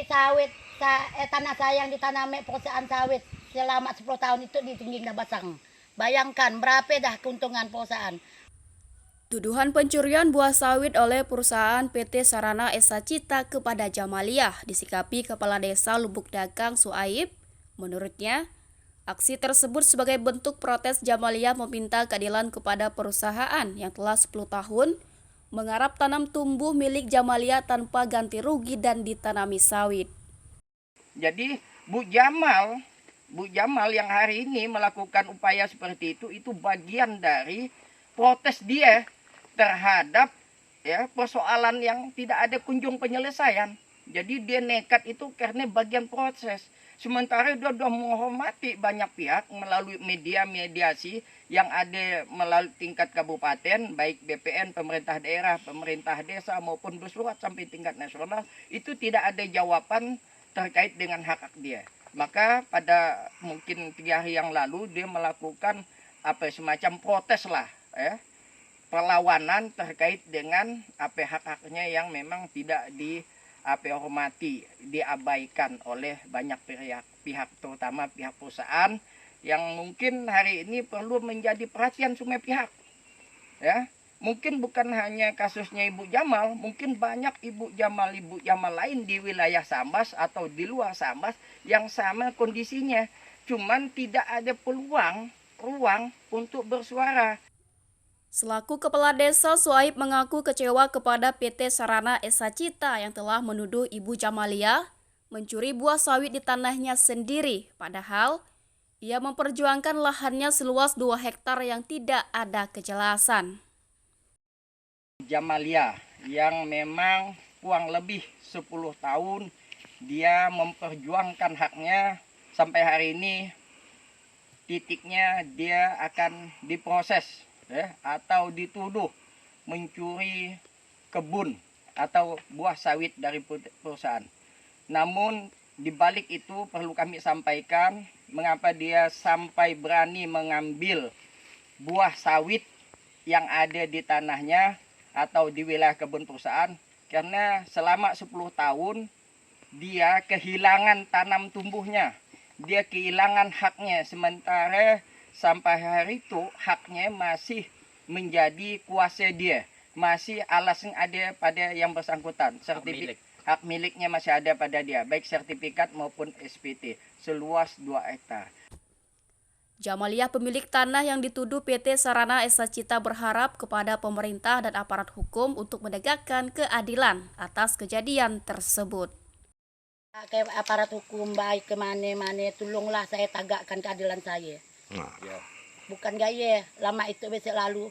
sawit tanah saya yang ditanami perusahaan sawit selama 10 tahun itu ditinggi dah basang. Bayangkan berapa dah keuntungan perusahaan. Tuduhan pencurian buah sawit oleh perusahaan PT Sarana Esa Cita kepada Jamaliah disikapi Kepala Desa Lubuk Dagang Suaib. Menurutnya, aksi tersebut sebagai bentuk protes Jamaliah meminta keadilan kepada perusahaan yang telah 10 tahun menggarap tanam tumbuh milik Jamaliah tanpa ganti rugi dan ditanami sawit. Jadi Bu Jamal yang hari ini melakukan upaya seperti itu bagian dari protes dia terhadap persoalan yang tidak ada kunjung penyelesaian. Jadi dia nekat itu karena bagian proses. Sementara dia sudah menghormati banyak pihak melalui mediasi yang ada melalui tingkat kabupaten, baik BPN, pemerintah daerah, pemerintah desa maupun bersurat sampai tingkat nasional, itu tidak ada jawaban terkait dengan hak dia. Maka pada mungkin 3 hari yang lalu dia melakukan semacam protes lah, perlawanan terkait dengan hak-haknya yang memang tidak dihormati, diabaikan oleh banyak pihak terutama pihak perusahaan yang mungkin hari ini perlu menjadi perhatian semua pihak. Mungkin bukan hanya kasusnya Ibu Jamal, mungkin banyak Ibu Jamal lain di wilayah Sambas atau di luar Sambas yang sama kondisinya. Cuman tidak ada ruang untuk bersuara. Selaku Kepala Desa, Suaib mengaku kecewa kepada PT Sarana Esa Cita yang telah menuduh Ibu Jamaliah mencuri buah sawit di tanahnya sendiri, padahal ia memperjuangkan lahannya seluas 2 hektar yang tidak ada kejelasan. Jamaliah yang memang kurang lebih 10 tahun dia memperjuangkan haknya sampai hari ini titiknya dia akan diproses atau dituduh mencuri kebun atau buah sawit dari perusahaan. Namun di balik itu perlu kami sampaikan mengapa dia sampai berani mengambil buah sawit yang ada di tanahnya atau di wilayah kebun perusahaan, karena selama 10 tahun dia kehilangan tanam tumbuhnya, dia kehilangan haknya, sementara sampai hari itu haknya masih menjadi kuasa dia, masih alasan ada pada yang bersangkutan, hak miliknya masih ada pada dia, baik sertifikat maupun SPT seluas 2 hektar. Jamaliah pemilik tanah yang dituduh PT Sarana Esa Cita berharap kepada pemerintah dan aparat hukum untuk menegakkan keadilan atas kejadian tersebut. Ke aparat hukum baik ke mana-mana, tolonglah saya tagakkan keadilan saya. Bukan gaya, lama itu besok lalu.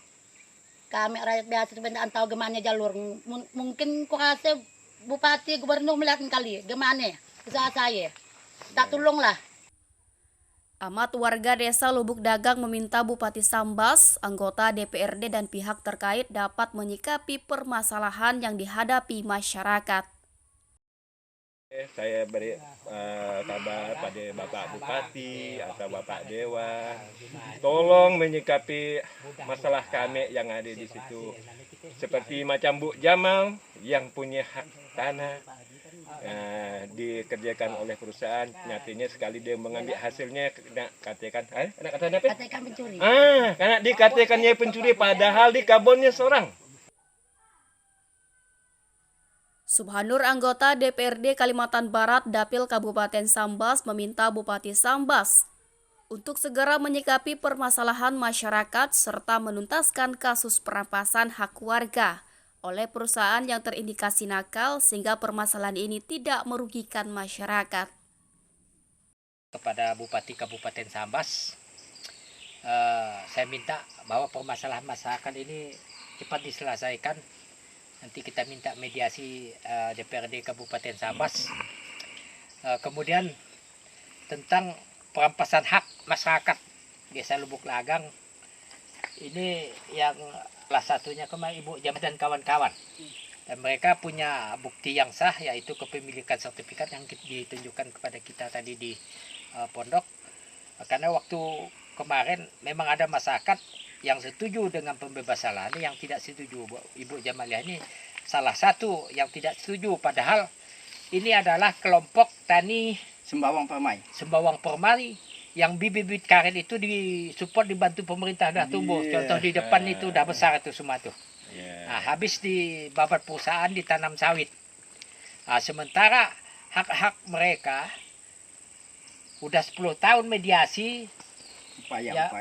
Kami rakyat biasa sebenarnya tahu gimana jalur. Mungkin kau rasa bupati, gubernur melihat kali, gimana usaha saya. Tak tolonglah. Ahmad warga desa Lubuk Dagang meminta Bupati Sambas, anggota DPRD dan pihak terkait dapat menyikapi permasalahan yang dihadapi masyarakat. Saya beri kabar pada Bapak Bupati atau Bapak Dewa, tolong menyikapi masalah kami yang ada di situ. Seperti macam Bu Jamal yang punya hak tanah dikerjakan oleh perusahaan, nyatanya sekali dia mengambil hasilnya katakan pencuri. Karena dikatakannya pencuri padahal di kebunnya seorang. Subhanur, anggota DPRD Kalimantan Barat Dapil Kabupaten Sambas, meminta Bupati Sambas untuk segera menyikapi permasalahan masyarakat serta menuntaskan kasus perampasan hak warga oleh perusahaan yang terindikasi nakal sehingga permasalahan ini tidak merugikan masyarakat. Kepada Bupati Kabupaten Sambas, saya minta bahwa permasalahan masyarakat ini cepat diselesaikan. Nanti kita minta mediasi DPRD Kabupaten Sambas. Kemudian tentang perampasan hak masyarakat Desa Lubuk Dagang, ini yang salah satunya kemarin Ibu Jamal dan kawan-kawan. Dan mereka punya bukti yang sah, yaitu kepemilikan sertifikat yang ditunjukkan kepada kita tadi di pondok. Karena waktu kemarin memang ada masyarakat yang setuju dengan pembebasan lahan, yang tidak setuju. Ibu Jamaliah ini salah satu yang tidak setuju, padahal ini adalah kelompok tani Sembawang Permai. Sembawang Permai yang bibit-bibit karet itu disupport dibantu pemerintah dah tumbuh. Contoh di depan itu udah besar itu semua tuh. Nah, habis di babat perusahaan ditanam sawit. Nah, sementara hak-hak mereka udah 10 tahun mediasi,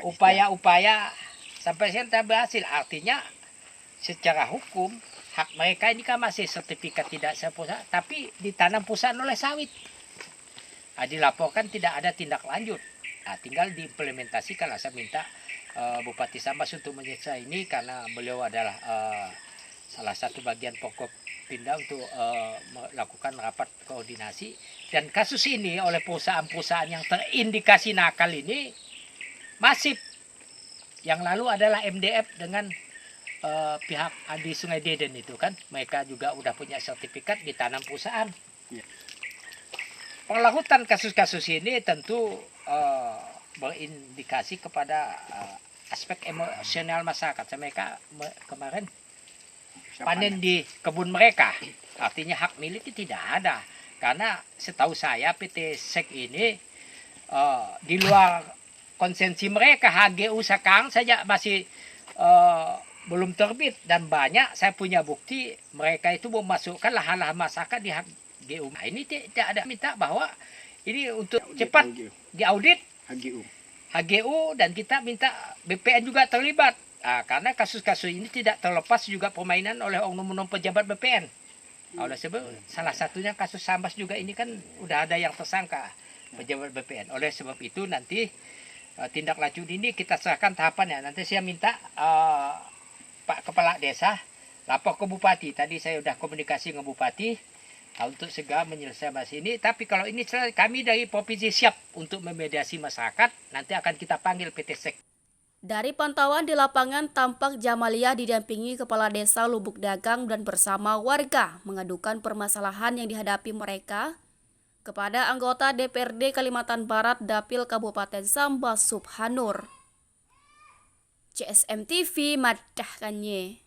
upaya-upaya sampai sekarang tak berhasil. Artinya secara hukum hak mereka ini kan masih sertifikat tidak sah perusahaan, tapi ditanam perusahaan oleh sawit. Nah, dilaporkan tidak ada tindak lanjut. Nah, tinggal diimplementasikan. Saya minta Bupati Sambas untuk menyelesaikan ini karena beliau adalah salah satu bagian pokok pindah untuk melakukan rapat koordinasi. Dan kasus ini oleh perusahaan-perusahaan yang terindikasi nakal ini masif. Yang lalu adalah MDF dengan pihak di Sungai Deden itu kan. Mereka juga udah punya sertifikat ditanam perusahaan. Ya. Pengelolaan kasus-kasus ini tentu berindikasi kepada aspek emosional masyarakat. Mereka kemarin panen di kebun mereka, artinya hak milik itu tidak ada. Karena setahu saya PT SEK ini di luar konsensi mereka, HGU sekarang saja masih belum terbit, dan banyak saya punya bukti mereka itu memasukkan lahan-lahan masyarakat di HGU. Nah, ini tidak ada minta bahwa ini untuk cepat diaudit HGU dan kita minta BPN juga terlibat. Nah, karena kasus-kasus ini tidak terlepas juga permainan oleh oknum-oknum pejabat BPN. Oleh sebab salah satunya kasus Sambas juga ini kan udah ada yang tersangka pejabat BPN. Oleh sebab itu nanti tindak lanjut ini kita serahkan tahapannya. Nanti saya minta Pak Kepala Desa lapor ke Bupati. Tadi saya udah komunikasi dengan Bupati untuk segera menyelesaikan masalah ini. Tapi kalau ini kami dari provinsi siap untuk memediasi masyarakat. Nanti akan kita panggil PT SEK. Dari pantauan di lapangan, tampak Jamaliyah didampingi Kepala Desa Lubuk Dagang dan bersama warga mengadukan permasalahan yang dihadapi mereka kepada anggota DPRD Kalimantan Barat Dapil Kabupaten Sambas Subhanur. CSM TV madahkannya.